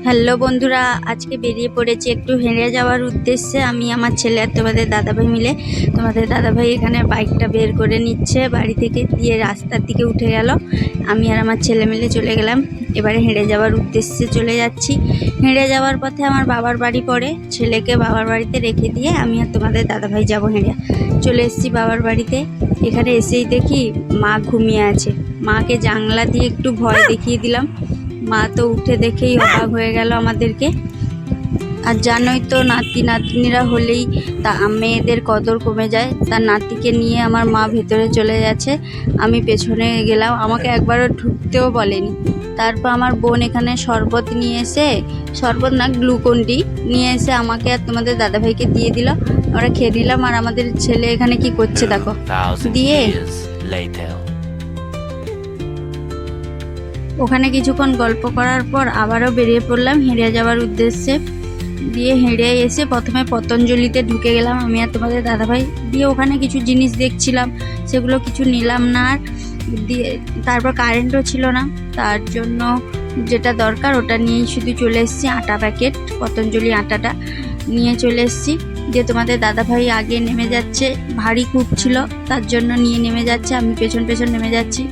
Hello বন্ধুরা, আজকে বেরিয়ে পড়েছি একটু হেঁড়ে যাওয়ার উদ্দেশ্যে। আমি আমার ছেলে আর তোমাদের দাদাভাই মিলে। তোমাদের দাদাভাই এখানে বাইকটা বের করে নিচ্ছে বাড়ি থেকে, দিয়ে রাস্তার দিকে উঠে গেল। আমি আর আমার ছেলে মিলে চলে গেলাম। এবারে হেঁড়ে যাওয়ার উদ্দেশ্যে চলে যাচ্ছি। হেঁড়ে যাওয়ার পথে আমার বাবার বাড়ি পড়ে। ছেলেকে বাবার বাড়িতে রেখে দিয়ে আমি আর তোমাদের দাদাভাই যাব হেঁড়ে। চলে এসেছি বাবার বাড়িতে। এখানে এসেই দেখি মা ঘুমিয়ে আছে। মাকে জানলা দিয়ে একটু ভয় দেখিয়ে দিলাম। মা তো উঠে দেখেই অবাক হয়ে গেল আমাদেরকে। আর জানোই তো, নাতি নাতনিরা হলেই তা মেয়েদের কদর কমে যায়। তার নাতিকে নিয়ে আমার মা ভেতরে চলে যাচ্ছে, আমি পেছনে গেলাম। আমাকে একবারও ঢুকতেও বলেনি। তারপর আমার বোন এখানে শরবত নিয়ে এসে, শরবত না গ্লুকন্ডি নিয়ে এসে আমাকে আর তোমাদের দাদাভাইকে দিয়ে দিল। আমরা খেয়ে নিলাম। আর আমাদের ছেলে এখানে কি করছে দেখো, দিয়ে ওখানে কিছুক্ষণ গল্প করার পর আবারও বেরিয়ে পড়লাম হেঁড়ে যাওয়ার উদ্দেশ্যে। দিয়ে হেঁড়ে এসে প্রথমে পতঞ্জলিতে ঢুকে গেলাম আমি আর তোমাদের দাদাভাই। দিয়ে ওখানে কিছু জিনিস দেখছিলাম, সেগুলো কিছু নিলাম না। আর দিয়ে তারপর কারেন্টও ছিল না, তার জন্য যেটা দরকার ওটা নিয়েই শুধু চলে এসেছি। আটা প্যাকেট, পতঞ্জলি আটাটা নিয়ে চলে এসেছি। দিয়ে তোমাদের দাদাভাই আগে নেমে যাচ্ছে, ভারী খুব ছিল তার জন্য নিয়ে নেমে যাচ্ছে, আমি পেছন পেছন নেমে যাচ্ছি।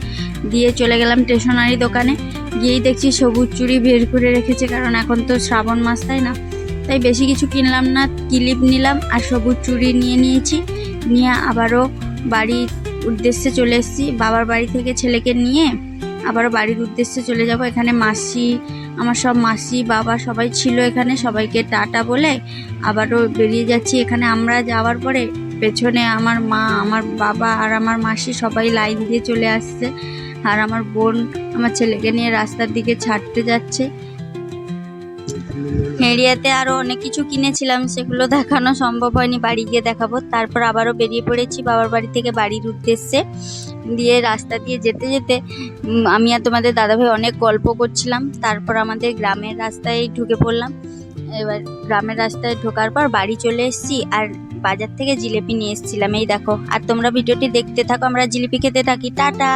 দিয়ে চলে গেলাম স্টেশনারি দোকানে। গিয়েই দেখছি সবুজ চুড়ি বের করে রেখেছে, কারণ এখন তো শ্রাবণ মাস, তাই না? তাই বেশি কিছু কিনলাম না, ক্লিপ নিলাম আর সবুজ চুড়ি নিয়েছি। নিয়ে আবারও বাড়ির উদ্দেশ্যে চলে এসেছি। বাবার বাড়ি থেকে ছেলেকে নিয়ে আবারও বাড়ির উদ্দেশ্যে চলে যাব। এখানে মাসি, আমার সব মাসি বাবা সবাই ছিল এখানে, সবাইকে টাটা বলে আবারও বেরিয়ে যাচ্ছি। এখানে আমরা যাওয়ার পরে পেছনে আমার মা, আমার বাবা আর আমার মাসি সবাই লাইন দিয়ে চলে আসছে। আর আমার বোন আমার ছেলেকে নিয়ে রাস্তার দিকে ছাড়তে যাচ্ছে। হেঁড়িয়াতে আরও অনেক কিছু কিনেছিলাম, সেগুলো দেখানো সম্ভব হয়নি, বাড়ি গিয়ে দেখাবো। তারপর আবারও বেরিয়ে পড়েছি বাবার বাড়ি থেকে বাড়ির উদ্দেশ্যে। দিয়ে রাস্তা দিয়ে যেতে যেতে আমি আর তোমাদের দাদাভাই অনেক গল্প করছিলাম। তারপর আমাদের গ্রামের রাস্তায় ঢুকে পড়লাম। এবার গ্রামের রাস্তায় ঢোকার পর বাড়ি চলে এসেছি। আর বাজার থেকে জিলিপি নিয়ে এসেছিলাম, এই দেখো। আর তোমরা ভিডিওটি দেখতে থাকো, আমরা জিলিপি খেতে থাকি। টাটা।